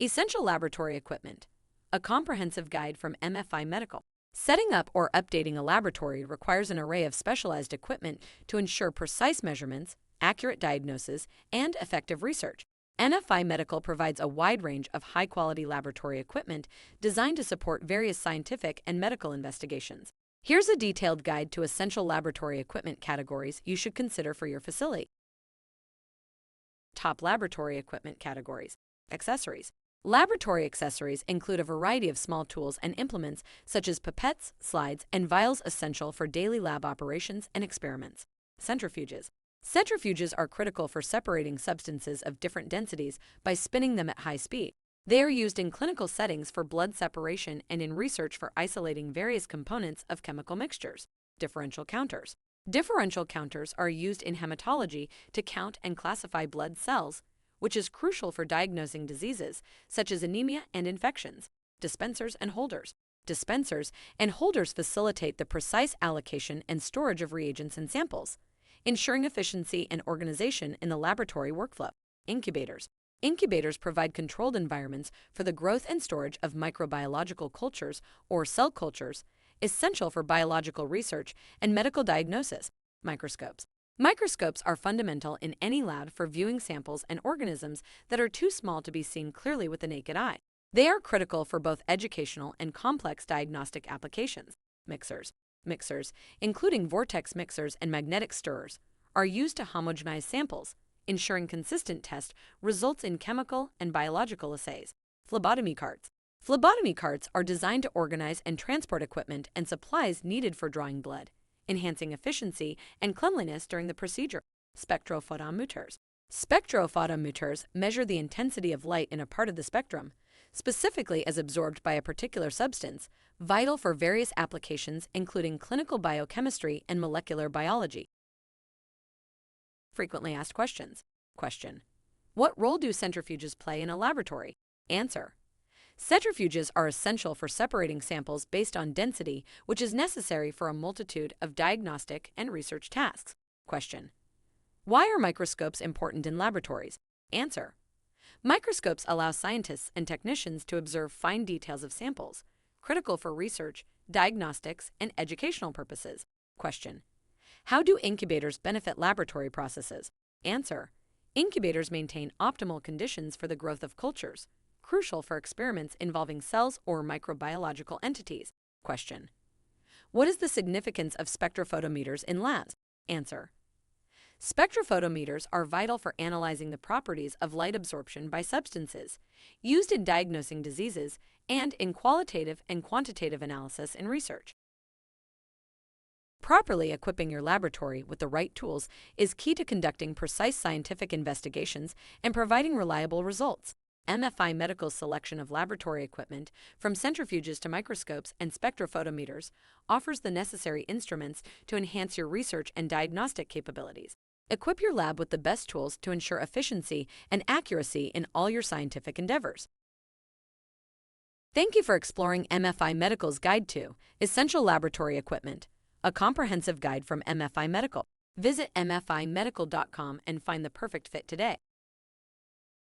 Essential laboratory equipment. A comprehensive guide from MFI Medical. Setting up or updating a laboratory requires an array of specialized equipment to ensure precise measurements, accurate diagnosis, and effective research. MFI Medical provides a wide range of high-quality laboratory equipment designed to support various scientific and medical investigations. Here's a detailed guide to essential laboratory equipment categories you should consider for your facility. Top laboratory equipment categories. Accessories. Laboratory accessories include a variety of small tools and implements such as pipettes, slides, and vials essential for daily lab operations and experiments. Centrifuges. Centrifuges are critical for separating substances of different densities by spinning them at high speed. They are used in clinical settings for blood separation and in research for isolating various components of chemical mixtures. Differential counters. Differential counters are used in hematology to count and classify blood cells, which is crucial for diagnosing diseases such as anemia and infections. Dispensers and holders. Dispensers and holders facilitate the precise allocation and storage of reagents and samples, ensuring efficiency and organization in the laboratory workflow. Incubators. Incubators provide controlled environments for the growth and storage of microbiological cultures or cell cultures, essential for biological research and medical diagnosis. Microscopes. Microscopes are fundamental in any lab for viewing samples and organisms that are too small to be seen clearly with the naked eye. They are critical for both educational and complex diagnostic applications. Mixers. Mixers, including vortex mixers and magnetic stirrers, are used to homogenize samples, ensuring consistent test results in chemical and biological assays. Phlebotomy carts. Phlebotomy carts are designed to organize and transport equipment and supplies needed for drawing blood, enhancing efficiency and cleanliness during the procedure. Spectrophotometers. Spectrophotometers measure the intensity of light in a part of the spectrum, specifically as absorbed by a particular substance, vital for various applications including clinical biochemistry and molecular biology. Frequently asked questions. Question: what role do centrifuges play in a laboratory? Answer: centrifuges are essential for separating samples based on density, which is necessary for a multitude of diagnostic and research tasks. Question: why are microscopes important in laboratories? Answer: microscopes allow scientists and technicians to observe fine details of samples, critical for research, diagnostics, and educational purposes. Question: how do incubators benefit laboratory processes? Answer: incubators maintain optimal conditions for the growth of cultures, crucial for experiments involving cells or microbiological entities. Question: what is the significance of spectrophotometers in labs? Answer: spectrophotometers are vital for analyzing the properties of light absorption by substances, used in diagnosing diseases and in qualitative and quantitative analysis in research. Properly equipping your laboratory with the right tools is key to conducting precise scientific investigations and providing reliable results. MFI Medical's selection of laboratory equipment, from centrifuges to microscopes and spectrophotometers, offers the necessary instruments to enhance your research and diagnostic capabilities. Equip your lab with the best tools to ensure efficiency and accuracy in all your scientific endeavors. Thank you for exploring MFI Medical's Guide to Essential Laboratory Equipment, a comprehensive guide from MFI Medical. Visit mfimedical.com and find the perfect fit today.